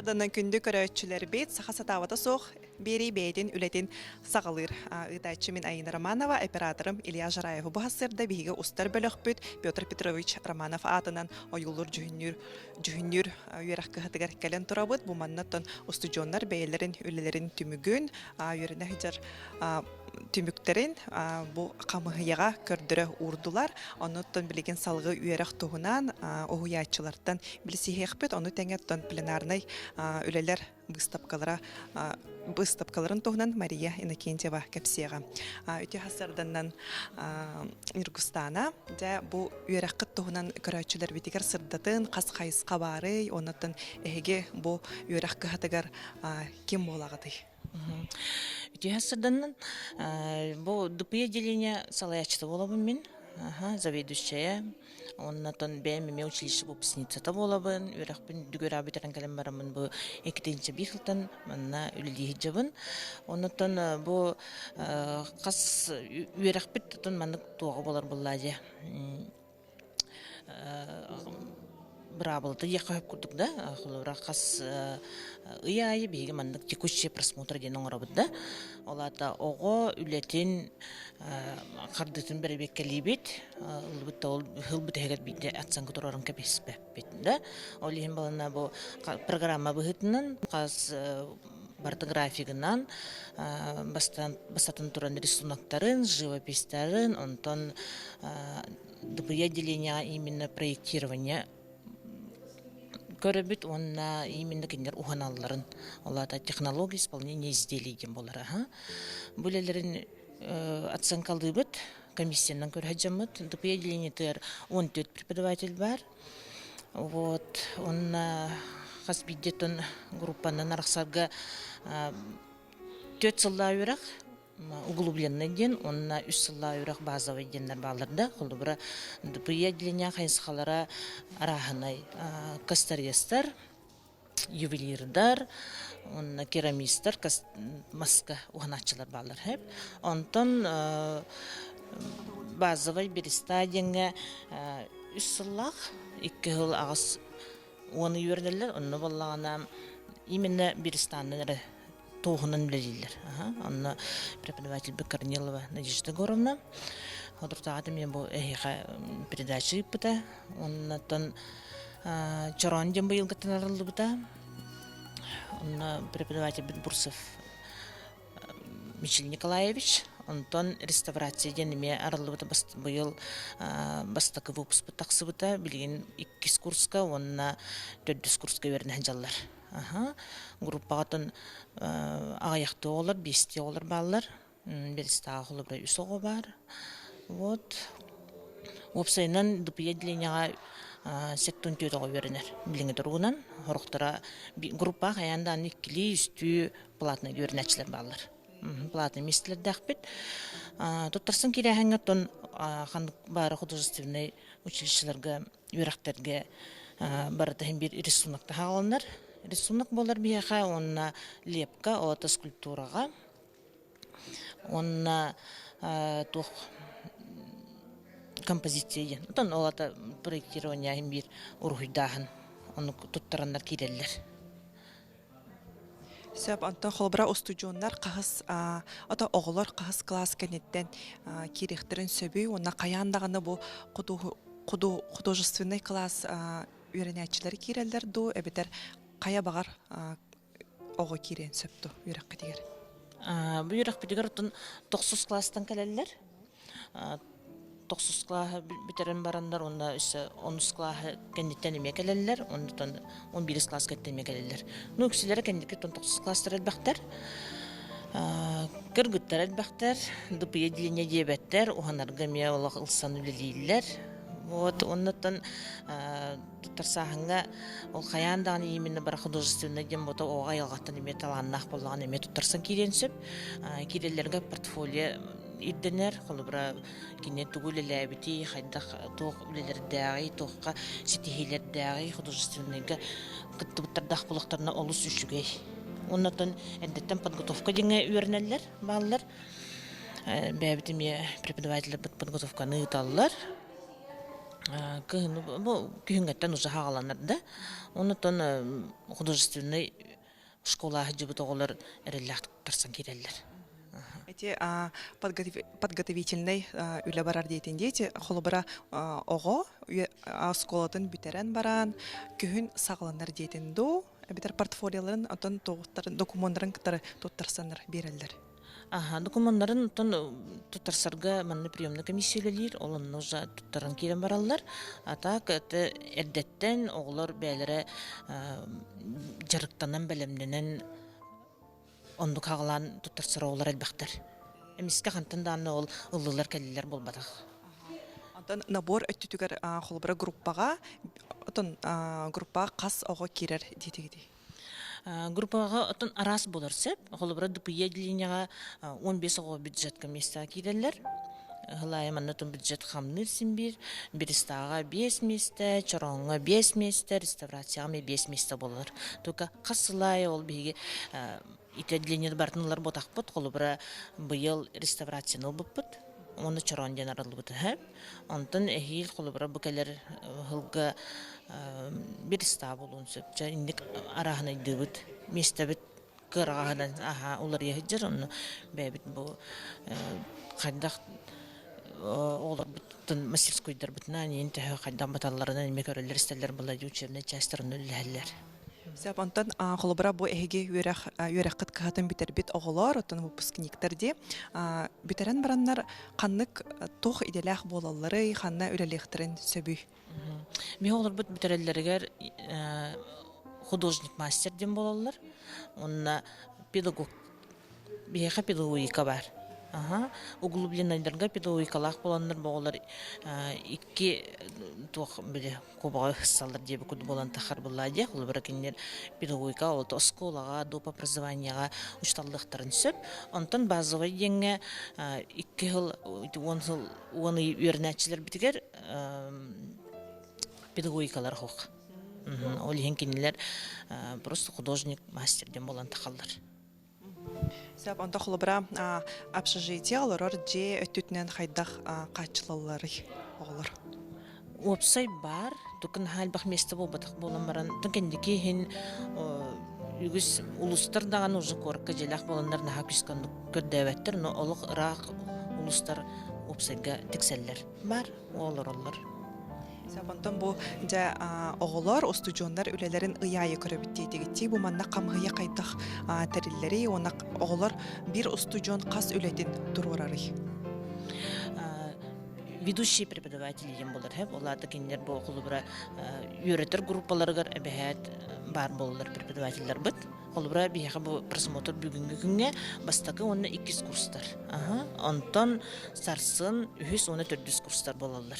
Сарданан күндү көрөчүлөр бит саха сатавата сох бери бейдин үлетин сагалыр. Ытачы мен Айна Романова, операторым Илья Жараев. Бу хасырда биге устар бөлөкпүт Петр Петрович Романов атынан оюллур жүһүннүр үйрак кыһатыгар келен турабыт. Бу маннаттан устужоннар бейлерин үлелерин түмүгүн үйренэ хижар түмүктерин бу камыяга көрдөрө урдулар. Онуттан билеген салгы үйрак тугунан оуячылардан билсихекпит. Ону теңеттен пленарный үлелер быстапкаларын тугунан Мария Иннокентьева кепсига. Үтө хасарданнан Иргустана да бу үйраккыт тугунан көрөчүлөр битигер сырдатын кас кайыска бары, онуттан эге бу үйрак кыһатыгар ким болагыды. Үтіғасырдан бұл ДП деление салаячты болабын мен, заведующая. Оннан бәймеме училище выпускницата болабын, үйрақпын дүгөр абитерін кәлем барамын бұл 2-ші бихылтан манна үлілі жабын. Оннан бұл қас үйрақпыт тұтын манны туға болар бұлладе. Брабылды яқып күрдік да, құлыра қас ұяйы бейгі мандық текущий просмотр ден оңырабыд да. Олата оғы үлетін қардытын бәрі беккелі бет, ұлбытта әгет бейді атсан күтірарын көпес бәппет да. Ол ехен балына бұл программа бұғытынан, қас барды графигынан, бастатын тұран рисунақтарын, живопистарын, онтан ДПЯ деления именно проектирование көрөбүт, онна именно киндер уханалларын, олата технология исполнения изделий дем болар. Булелерин оценкалыбыт, комиссиядан көрөжөмөт, ДПЯ деление тер 14 преподаватель бар. Вот, онна хасбиддетон группанын араксарга 4 жылда үйрак, углубленный ден, онна 3 жылда үйрак базовый денлер балырда, холубра ДПЯ деления хайсқалара араханай кастарьестар, ювелирдар, онна керамистар, маска уханачылар балыр хеп. Онтон базовый бір стадияңа 3 жыллақ, 2 жыл ағыз оны үйерділер, онны болағана именно бір станнары тоғынан білелер. Онна преподаватель Бекарнилова Надежда Горовна. Одыртағады мен бұл әйіға передачы бұта. Оннан Чорон ден бұйыл ғаттанарылды бұта. Онна преподаватель Бетбурсов Мичел Николаевич. Онтон реставрация денеме арылы бұта бұйыл бастақы выпуск бұтақсы бұта. Білген 2 курска, онна 4 курска верін жалар. Группағатын ағаяқты олар, 5 олар балар, берісті ағылы бір үс оғы бар. Вот. Опсайынан ДПЯ делениеға сектон төт оғы верінер. Біліңі тұрғынан, орықтыра группа қаяндан 2 үсті платны верінәчілер балар. Платны местілер дәқпет. Тұттарсын керәхіңі тон бары художественный училищелерге, үйрақтерге барытығын бір рисунақта қағалынар. Рисунок болар бияха, онна лепка, ота скульптураға, онна тух композиция. Онтан олата проектирование бір ургуйдағын, оны туттарандар керелер. Сөп антон холбра устужоннар қағыз, ата оғылар қағыз класс кәнеттен керектерін сөбүй, онна қаяндағыны бұл художественный класс үйренәчілер керелер ду, әбетер қая бағар оғы керен сөпту үйрек кетегер. Бұл үйрек кетегер 9 класстан кәлелер. 9 класс бітерін барандар, онда 10 класс кәндеттен еме кәлелер, 11 класс кәттен еме кәлелер. Нүксілері кәндеке 9 класстар әлбәқтер. Кіргіттер әлбәқтер, ДПЯ деление дебеттер, оғанарға ме олақ ұлсан үлелейлер. Вот, оннан туттарсағыңа ол қаяндағын именно бір художественный дем бота оға елғаттан еме таланнақ болған еме туттарсан керен сөп. Керелерге портфолио ирденер, қолы бұра кене түгілі әбіті, қайдақ тоқ үлелердәғи, тоққа сетихилердәғи художественныйға қытты бұттардақ бұлықтарына олыс үшігей. Оннан әндеттен подготовка денге үйернелер, балылар. Бәбітіме преподавателі подготовканы ұталылар. Бу күһүнгәттен уже хагаланыр да. Онутон художественный школа жибут оголар эрелләх тарсан киреллер. Эти подготовительный үле барар дейтин дети холобара ого сколатын бүтерен баран күһүн сагланар дейтин ду битер портфолиоларын отон тогуттарын документтарын кытары туттарсанар берелдер. Документтарын тутарсарга манны приемный комиссиялер олонны уже туттаран кирен бараллар. Так это эрдеттен оглар бәлере жарыктанан белемненен ондук хагалан туттарсар оглар элбактар. Эмиске хантандан ол ыллылар келлер болбадык. Антон набор өттүгөр холобара группага отон группага кас ого кирер дейтиги. Группага отон арас боларсып, холобара дупия линияга 15 ого бюджетка места киреллер. Хылайыман отон бюджет хамныр симбир, Берестага 5 места, Чоронга 5 места, реставрацияга 5 места болар. Только касылай ол биге итедлинер бартынлар ботакпыт, холобара быйыл реставрацияны буппыт. Оны Чоронден аралыбыты хэп. Онтон эхил холобара букелер хылга Береста болунсып. Индик араханы дыбыт, местебит кырагынан улар яхиджер, оны бәбит бу кайдак олар бутын мастерскойдар бутна, ненте кайдан баталларынан мекөрөлөр истелер була учебный частьтарын өлләлләр. Сәп антон холобара бу эһиге юракыт кахатын битербит оголор отон выпускниктерди битерен бараннар каннык тох иделах болаллары ханна үлелехтерин сөбү. Ми олар бут битереллергер художник мастер дем болаллар. Онна педагог бияха педагогика бар. Углубленныйдерге педагогикалах боланнар болар. Икки тох биле кобага хыссалар деп күд болан тахар буллади. Ул биракеннер педагогика ол школага, доп образованияга ушталлыктарын сөп. Онтон базовый деңге 2 жыл, 10 жыл оны үйренәчләр битигер педагогикалар хок. Ол хенкинлер просто художник, мастер дем болан тахаллар. Сәп анда холобара общежитие алар же өттүтнен хайдах качылалары оглар. Опсай бар, тукын халбах месте болбатык боламаран. Тукендики хин үгүс улустар даган уже корка желах боландар наха күскөндүк көрдөбөттөр, но олук ырак улустар опсайга текселлер. Бар, олар. Сабантан бу жа оголор студиондар үлелерин ыяйы көрөбүт дейтигити бу манна камгыя кайдах териллери онак оголор бир студион кас үлетин турурары. Ведущий преподаватели дем болар хеп, оларды киндер бу холубра үйрөтөр группаларыгар эбехет бар болар преподавательдер бит. Холубра бияха бу просмотр бүгүнгү күнгө бастакы онна 2 курстар. Онтон сарсын 314 курстар болалар.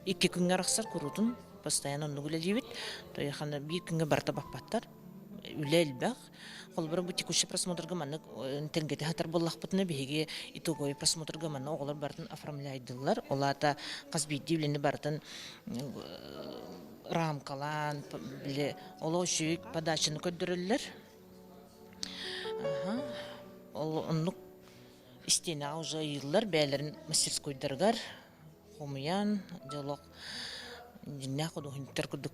2 күнгө рахсар курутун постоянно нугулелибит. Тояхана бир күнгө барта бакпаттар. Үлелбак. Холбара бу текущий просмотрга манны интернетте хатар боллакпытны биге итогой просмотрга манны оглар бартын оформляйдылар. Олата казбидивлене бартын рамкалан биле олошук подачаны көдөрөллөр. Ол оннук истена уже йыллар бәлерин мастерскойдаргар хомуян жолок жинна коду интеркудук.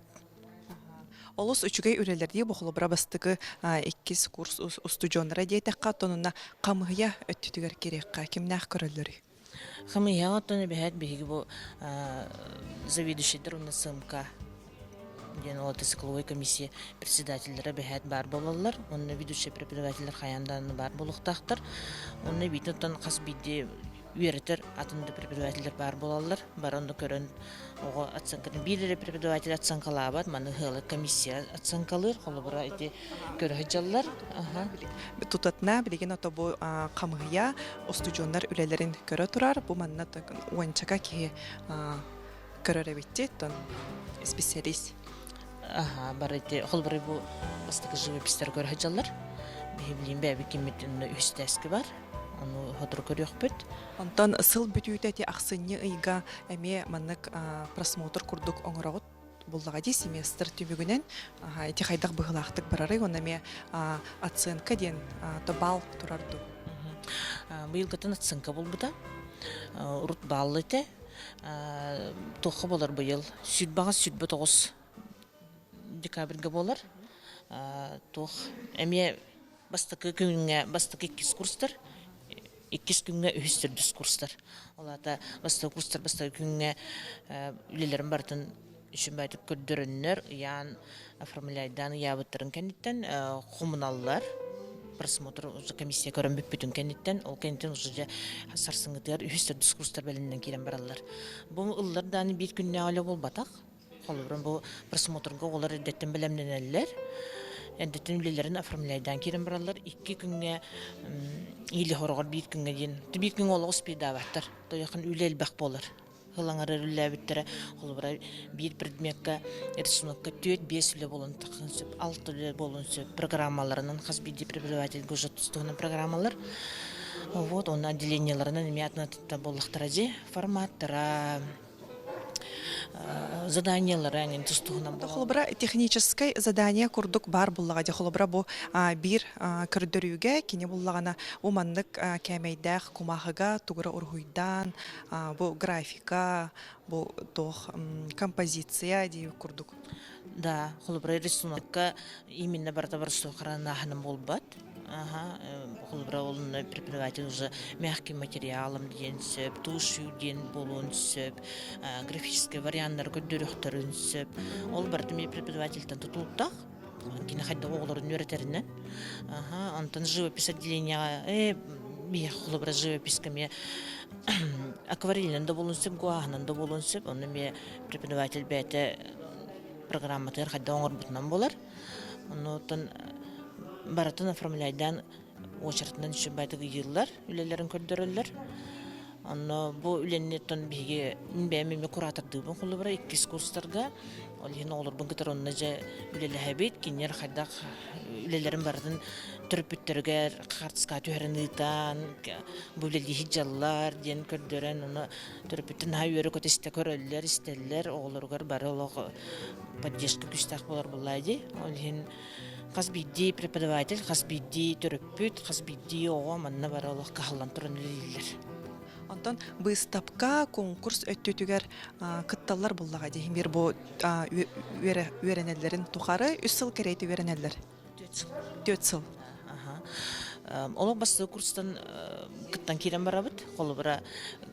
Олус үчүгэй үрелерди бу холобара бастыгы 2 курс студиондара дейтекка тонуна камгыя өттүтүгөр керекка кимнах көрөлөрү. Хамыя отоны бэхет биги бу заведующийдер уна сымка. Генерал цикловой комиссия председательдері бэхет бар болалар. Онны ведущий преподавательдер хаяндан бар болуктактар. Онны битотон кас бидди үйрөтөр атынды преподавательдер бар болалар. Баронды көрөн ого оценканы бир преподаватель оценкалабат, маны хылы комиссия оценкалыр, холобара эти көрөжаллар. Тутатна билеген ото бу камгыя студиондар үлелерин көрө турар. Бу манна уанчака ки көрөрөбитти тон специалист. Бар эти холобара бу бастыкы живопистер көрөжаллар. Билим бәби киммитин үстәске бар. Аны хатыр көрөкпөт. Антон сыл бүтүтәти аксынны ыйга эме маннык просмотр курдук оңорогут буллагади семестр түбүгүнен эти хайдак быгылактык барары онаме оценка ден то балл турарду. Быйыл кытын оценка болбута. Урут баллыты. Тоқы болар бұйыл. Сүт бағыз сүт бұ 9 декабрьге болар. Тоқ әме бастықы күнге бастықы 2 курстар, 2 күнге үхістер курстар. Олата бастықы курстар бастықы күнге үлелерін бартын үшін бәйтіп көддірінлер, ян оформляйдан ябыттырын кәнеттен коммуналлар просмотр уже комиссия көрін бүппітін кәнеттен, ол кәнеттен уже сарсыңғытығар үхістер дискурстар бәлінен керен баралар. Бұл ұллардан бір күнне алы бол батақ. Қолыбырын бұл просмотрға олар әдеттен білемнен әлілер. Әдеттен үлелерін оформляйдан керен баралар. 2 күнге елі хорғар 1 күнге дейін. 1 күн ол ғоспейді аваттар. Тойақын үлел бақ болар. Хылаңары үлі әбіттері қолыбыра бір предметка рисунокка 4-5 үлі болын тақын сөп, 6 үлі болын сөп программаларынан қазбейді преподаватель көжі тұстығының программалар. Вот, оның отделенияларынан емеятына тұтта болықтыра зе, форматтыра, заданиялары әнен тұстығынан болы. Холобра техническое задание курдук бар буллага де холобра бу бир көрдөрүүгө кине буллагана уманнык кемейдах кумахыга тугра ургуйдан бу графика бу тох композиция ди курдук. Да, холобра рисунокка именно барта-бар сохранахным болбат. Холбра олны преподаватель уже мягким материалом ден сөп, тушу ден болуын сөп, графический варианттар көддөрөктөрүн сөп. Ол бартыме преподавательтен тутулуптак, кине хайда оголорун өретеринен. Антон живопись отделения, холбра живопискаме акварельнен да болуын сөп, гуахнан да болуын сөп. Оны ме преподаватель бәте программатыр хайда оңор бутынан болар. Онотон баратын оформляйдан очеретнен үшін байтығы йыллар, үлелерін көрдірілер. Бұл үленнеттен біге бәмеме куратырдығын қолы бұра 2 курстарға. Ол ең олар бұн кітар онына жа үлелі әбет, кенер қайдақ үлелерін бардың түріппеттерігер, қартысқа түйерінігітан, бұл үлелі хиджаллар, ден көрдірен, оны түріппеттен ха үйері көтесті көрілер, істелер, оларғар бары олығы поддержка күстақ болар бұлайды. Ол ең Қазбидди преподаватель, қазбидди төрөппүт, қазбидди оға манна баралық қағылан тұрын үлелер. Онтон выставка, конкурс өттөтүгер кытталлар буллага дейін бир бу үйренелерин тухары 3 сыл керейти үйренелер. 4 сыл. Олық басты курстан кыттан керен барабыт, қолы бұра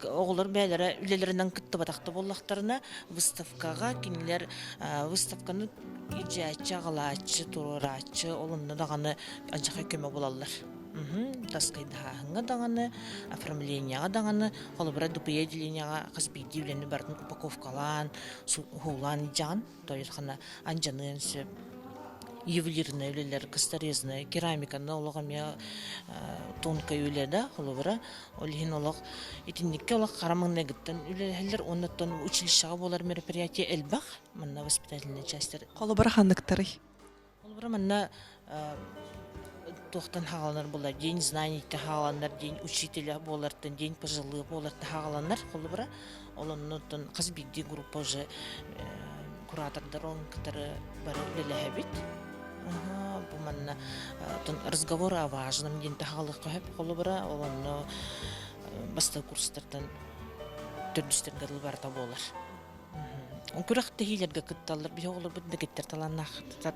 оғылар бәлері үлелерінен кытты батақты боллақтарына выставкаға кенелер выставканы ижачы, ағалачы, турачы, олынны дағаны анжақай көмі болалар. Таскайдағыңа дағаны, оформленияға дағаны, қолы бұра дұпыя деленияға қазбейді үлені бардың упаковкалан, хулан жан, тойырқана анжанын сөп. Ювелирный үлелер, косторезный, керамиканы олығаме тонкай үледі, олығыра. Олығын олық, етіндікке олық қарамыңна күттін үлелер, оннаттан училищаға болар мероприятие әлбақ, манна воспитательный частер. Қолы бір қандықтары? Олығыра манна тоқтан хағаланар болар, день знанийті хағаланар, день учителя болардын, день пожилы боларды хағаланар, олығыра. Олығын қазбейді группа уже куратордар он кітары бары үлелі әбет. Бұл манна разговор о важном ден тағалық қойып қолы бұра, оланы басты курстардан түрдістер барда болар. Он күріқті хейлерге күтталар, бі оғылар бұдында кеттер таланақ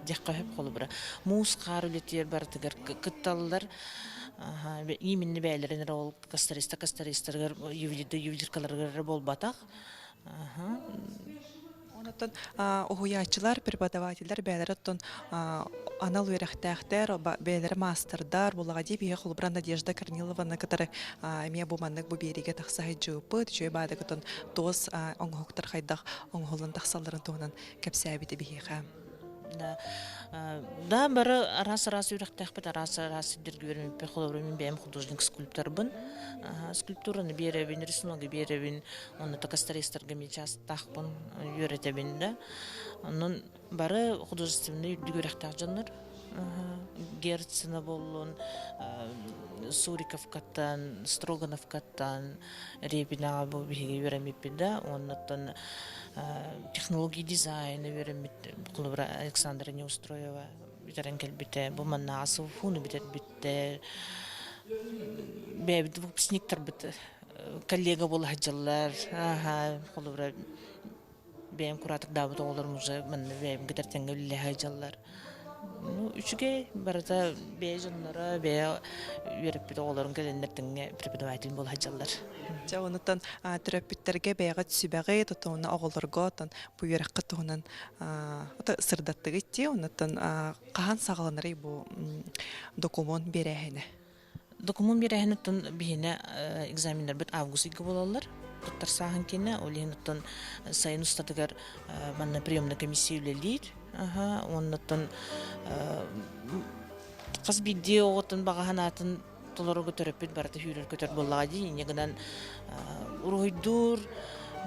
дек қойып қолы бұра. Муыз қар үлетер бардығыр күтталар, именні бәйлерінер ол кастаристер ювелиркаларғыр бол батақ. Онотон оғуячылар, преподавательдер бәлері оттон анал өрәқтәқтер, бәлері мастердар, бұлаға дейіп еге құлыбыран Надежда Корнилованы кітары әме бұманнық бұ береге тақсағай жуыпы, жөй бады күтін тоз оңғоқтар қайдақ оңғолын тақсаларын туғынан кәпсі әбеті бейеға. Да, бары арасы үрәқтәқпет, арасы дергі вермепе қолабырымен бәйім художник скульпторбын. Скульптураны беребін, рисуногы беребін, оны такастаристарға мечас тақпын, үйретебін да. Оның бары художественный үрдігі үрәқтәқ жанлар. Герцена болуын, Суриковкаттан, Строгановкаттан, Репинаға бұл бейге веремеппен да. Оннаттан технология дизайны веремет, құлыбыра Александра Неустроева бітәрін кәлбіті, бұл манна асыл фуны бітер бітті, бәбіті выпускниктар біті коллега бол хаҗаллар. Аха, холбра бәйм куратык дабыт оғыларымызы мәнне бәйм гитартенге үлі хаҗаллар. Ну, үчүге барата бәй жоннора бәй веріп біт оғыларын кәлендердіңге преподаватель бол хаҗаллар. Жа онутан төрөпүттерге бәйгә түсүбәгә тотуна оголорго тон бу яракка туһунан ата сырдаттыгы ти онутан кахан сагаланыры бу документ берәһене. Документ берәһене тон бихине экзаменнар бит август иге болалар. Туттар сахан кине олиһинтон сайын устатыгар манна приемная комиссия үлелир. Аха, оннотон кыз бидде оготун багаһанатын толорого төрөпүт барты хүрөр көтөр боллагы инегенен уройдур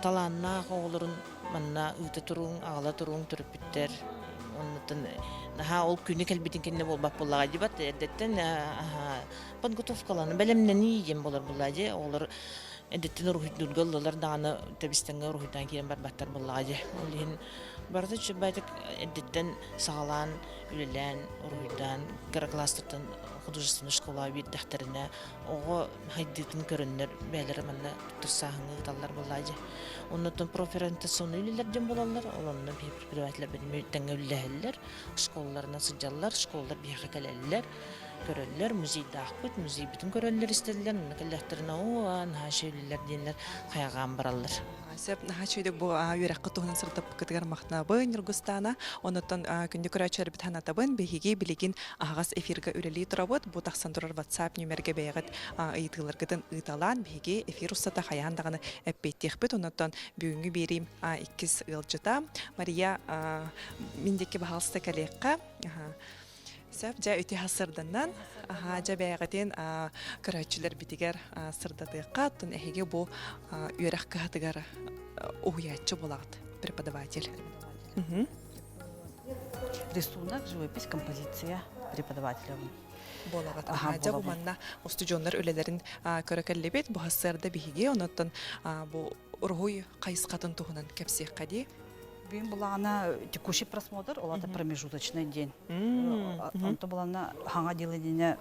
таланна оголорун манна ыта туруң агала туруң төрөпүттер оннотон наха ол күнү келбитин кине болбак боллагы дибат эдеттен подготовкаланы белемнени ем болор боллагы олар эдеттен уройдургаллар даны тебистенге уройдан кийин барбаттар боллагы олин барды чөбәтек эдеттен сагалан үлелән уройдан каракластыртын художественная школа бит дәхтеренә ого хайдытын көрөннөр бәләре менә турсаһыңы таллар буллаҗы. Оннан проферентационный үлеләрдән булалар, оларны преподавательләр белән тәңгәлләһәлләр, школаларына сыҗаллар, школалар бияхә кәләләр, көрәлләр, музейда акбыт, музей битен көрәлләр истәләр, нәкәлләхтеренә ан хашилләр динләр хаяган бараллар. Сеп нахачыйдык бу юракка туһунан сыртып кытыгар мактнабы Нургустана, онутан күндү көрәчәр бит ханатабын беһиге билигин агас эфирга үрели турабыт, бу тахсан турар WhatsApp нөмерге бәягат ыйтыларгытын ыйталан беһиге эфир устата хаяндагыны эппеттехбит, онутан бүгүнгү берим 2 ылжыта Мария миндеке баһалста калекка Сәп жа үте хасырданнан жа бәягатын көрәчүләр битигәр сырдатыйка тон эһиге бу үрәк катыгар уятчы булагат преподаватель. Рисунок, живопись, композиция преподавателя. Болагат. Жа бу манна студионнар үлеләрен көрәкәллебет бу хасырда биһиге оннан бу ургуй кайыскатын туһунан кепсех кади. Бин булана текущий просмотр, олата промежуточный день. Онто булана ханга деление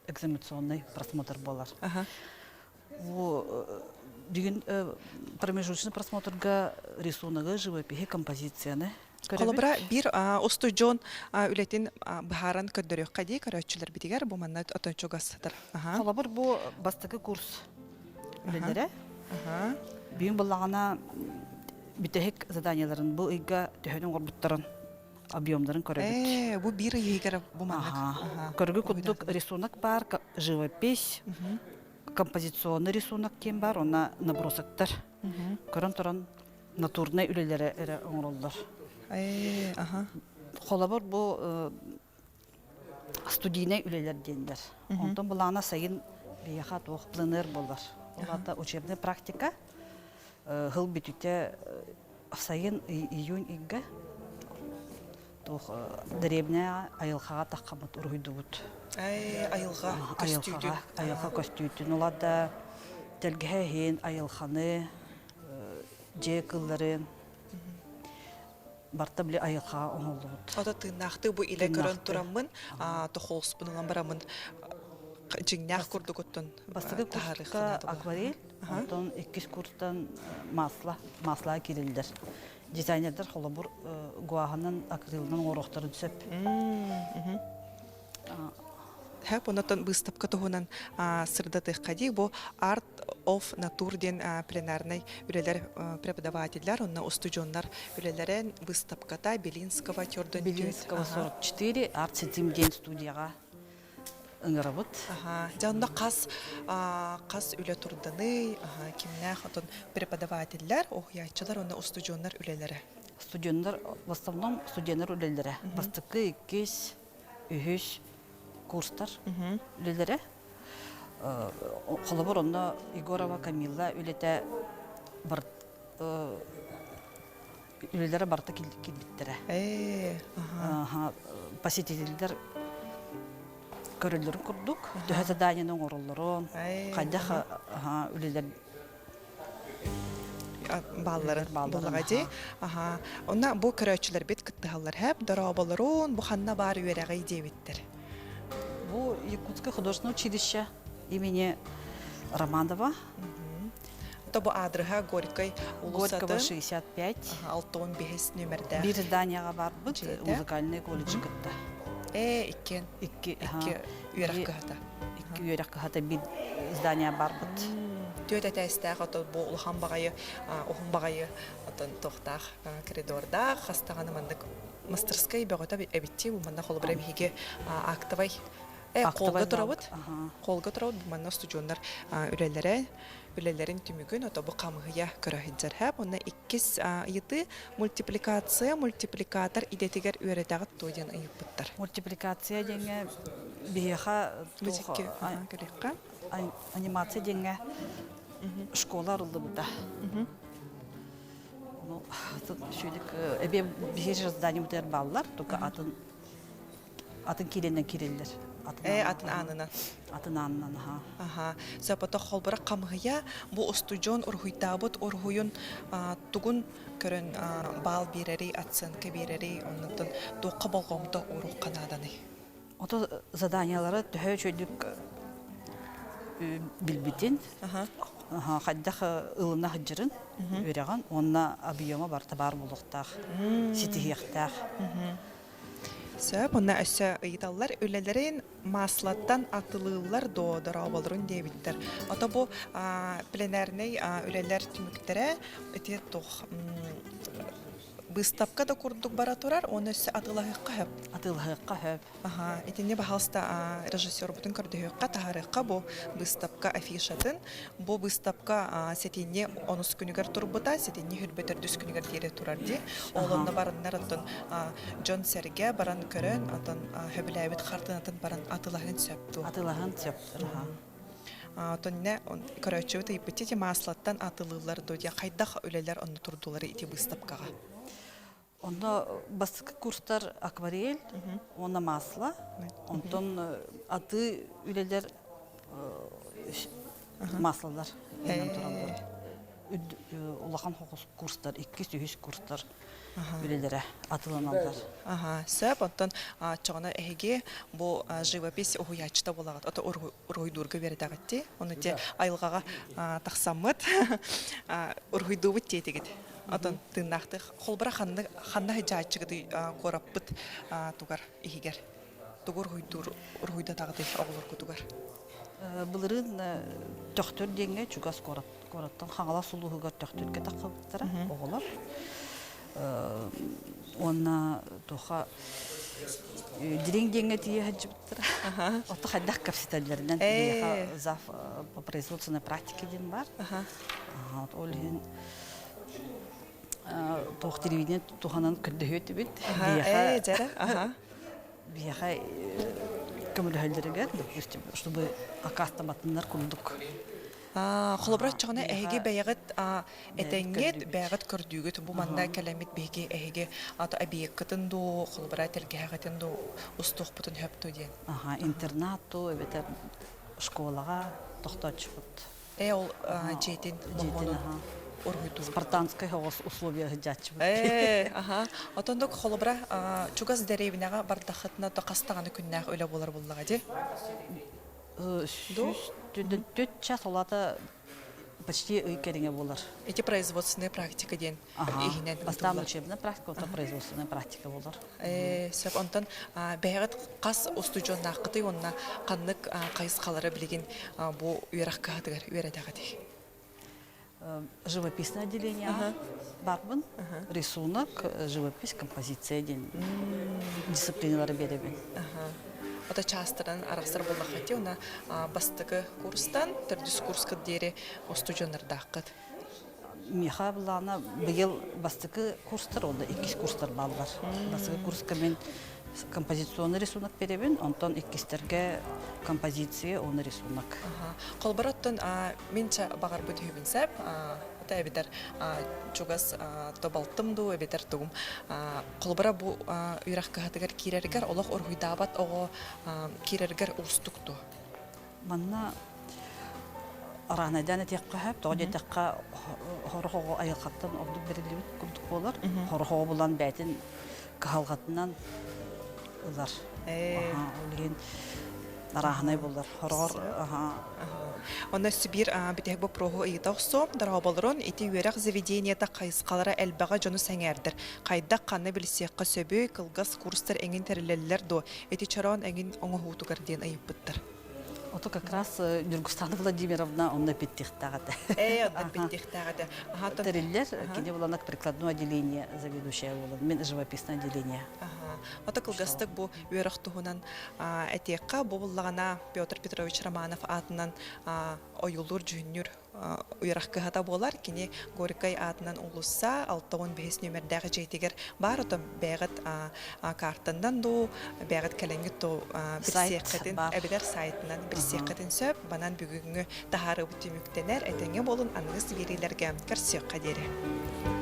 экзаменационный просмотр болар. Бу деген промежуточный просмотрга рисуногы, живописи, композицияны. Колобра бир студион үлетин бахаран көддөрөк кади көрөчүлөр битигер бу манна отончугастыр. Колобр бу бастагы курс үлелере. Бин булана битехик заданияларын бу ыйга төһөнүн горбуттарын объемдарын көрөбүт. Бу бир ыйгар бу манна. Көргү кудук рисунок бар, живопись, композиционный рисунок кем бар, она набросоктар. Көрөн туран натурный үлелери эре оңролдор. Холобор бу студийный үлелер дендер. Онтон булана сайын бияха туох пленер болар. Олата учебная практика. Хыл битүтә сайын июнь игә тух дребная айылхага таккамыт ургыйдыбыт. Айылга костюм. Айылга костюм. Уларда телгәһен айылханы жекылларын барта биле айылга оңолдыбыт. Ата тыйнакты бу иле көрөн тураммын, тохолс бунан барамын. Жиңнах курдук оттон. Бастагы курска акварель, онтон 2 курстан масла кирилдер. Дизайнерлер холобур гуаханын акрилнын ороқтарын сөп. Хэп онотон выставка туһунан сырдатых кади бу Art of Nature ден пленарный үлелер преподавательлер, онна студионнар үлелерен выставката Белинского төрдөн. Белинского 44 Art System ден студияга ыңырабыт. Жанында қас үле турданы, кимнах отон преподавательлер, охуячылар, онна студионнар үлелері. Студионнар, в основном студионнар үлелері. Бастықы 2-3 курстар үлелері. Холобор онна Егорова Камилла үлеті үлелері барты келбеттері. Посетительдер көрөлөрүн курдук, төһө заданиянын ороллорун, кайда үлелер баллары болгади. Онна бу көрөчүлөр бит кыттыгаллар хэп дарабаларын бу ханна бар үйрәгәй дебиттер. Бу Якутское художественное училище имени Романова Ото бу адрыга Горькой Горького улусатын 65. алтон бехес номерде. Bir зданияга барбыт, Жеті. музыкальный колледж кытта. Иккен. Икки Үйрәк кыһата. икки үйрәк кыһата bir здания барбыт. Төт әтәстәк ото бу улхан багайы, ухун багайы отон тохтах коридорда хастаганы мандык мастерской бөгөтө эбитти бу манда холбыра биге актовай колго турабыт. Колго турабыт бу манда студионнар үлелерин түмүгүн ото бу камыгыя көрөһүнжер хәп. Онда 2 йыты мультипликатор идетигер үйрәтәгәт тойдан ыйыппыттар. Мультипликация деңе биха Музыкке көрәккә. анимация деңе школа арылды буда. Ну, тут шүлек эбе бир здание бутер баллар, только атын киренен киреллер. Атын анына. Атын анынан, Аха. Сапата холбара камгыя бу студион ургуйтабыт ургуйун тугун көрөн бал бирери оценка бирери оннан тоққа болгомдо урук канаданы. Ото заданиялары төһө чөйдүк билбитин. Хаддах ылына хыджырын өрөгөн, онна объема бар табар булуктак, ситихиктак. Сөп, онна өссө ыйталлар үлелерин маслаттан атылылар доодора болурун дебиттер. Ото бу пленерный үлелер түмүктөрө өтө тох выставка да курдук бара турар, оны өссө атылыгыкка хөп. Атылыгыкка хөп. Ага, этине бахалста режиссер бутун көрдөһөккө тахарыкка бу выставка афишатын. Бу выставка сетине 10 күнүгөр турбута, сетине хүрбөтөр дүс күнүгөр дире турар ди. Олонна барыннар аттан Джон Серге баран көрөн, аттан хөбүләбит хартынатын баран атылыгын сөптү. Атылыгын сөптүр. Тонне көрөчүбүт иппити маслаттан атылылар додя кайдах үлелер онны турдулары ити выставкага. Онда баскы курстар акварель, онда масло, онтон аты үлелер маслалар. Улахан хокус курстар, 200 курстар үлелері атыланалар. Сөп, онтон чоғына әйге бұл живопись оғуячта болагат. Ото ургуйдурга бердагатти. Оны те айылғаға тақсамыт, ургуйдубыт тетегет. Атын тыннақты холбара ханна хыжаачыгыды кораппыт тугар ихигер. Тугур ургуйда тагыды оғылыр күтугар. Бұлырын төқтөр денге чугас кораттан хаңала сулуғығар төқтөрге таққабыттара оғылар. Онна туха дирин денге тие хаджыбыттара. Оты хаддақ капситаллерінен дейха зав по производственной практике ден бар. Олген тоқ телевидение туханан күрдөһөт бит. Бияха көмөлһөлдөргө, чтобы акастаматыннар курдук. Холобрат чоғына әйге бәйгіт әтәңгет бәйгіт көрдүгіт. Бұ манда кәләмет бәйге әйге аты объекттін ду, холобрат әлгәғетін ду ұстуқ бұтын хөпту ден. Интернату, өбетер школаға тоқтачы бұт. Ол жетін ургуйду. Спартанская условия жачы бұт. Отондық холобра чугас дәрейбінеға бардақытына тақастағаны күннәғ өлі болар болуға де? 4 час олата почти кереңе болар. Эти производственная практика ден. Бастан учебная практика, это производственная практика болар. Сөп онтан бәйгіт қас устуджон нақыты онна қанлық қайыз қалары білеген бұл үйрақ қағыдығар үйредіғады. Живописное отделение барбын, рисунок, живопись, композиция ден дисциплиналары беребен. Ота частыран арақсар болақаты, она бастығы курстан, түрдіс курсқы дере студионларда ақыд. Меха бұлана бұйыл бастығы курстар, онда 2 курстар балдар. Бастығы курсқа мен композиционный рисунок беребен, онтан 2-стерге композиция, оны рисунок. Қолбараттан менча бағар бұд хөбінсәп, ота әбетер чугас тобалтымду, әбетер тұғым. Қолбара бұ үйрақ қағатығар керергер, олақ орғыдабат оғы керергер ұстықту. Манна аранайдан әтеққа хөп, тоғын әтеққа хорғығы айылқаттан ордық берілі күлдік болар. Хорғығы бұлан бәйтін қағалғатынан ұлар. Олеген арахнай булар. Хорор, ага. Онна Сибир битех бу проху ыйтақсо, дарабалырын ити үерек заведениета қайысқалара әлбаға жону сәңердір. Қайда қаны білсеққа сөбі, кылгас курстар әңін тәрілелер до, ити чарауын әңін оңы хутугар ден айып бұттыр. Это как раз Нургустана Владимировна, он на пятихтагата. Одна пятихтагата. Триллер, где было на прикладное отделение заведующая, живописное отделение. Ота кылгастык бу үерек туһунан этекка бобуллагана Петр Петрович Романов атынан оюлур жүннүр үерек кыхата болар, кини Горький атынан улусса 6-5 номердәге жетигер бар отым бәгат картандан ду бәгат кәләңгит ту бирсеккатын әбидер сайтынан бирсеккатын сөп банан бүгүнгү тахары бутүмүктенер этеңе болун аныс верилерге керсек кадери.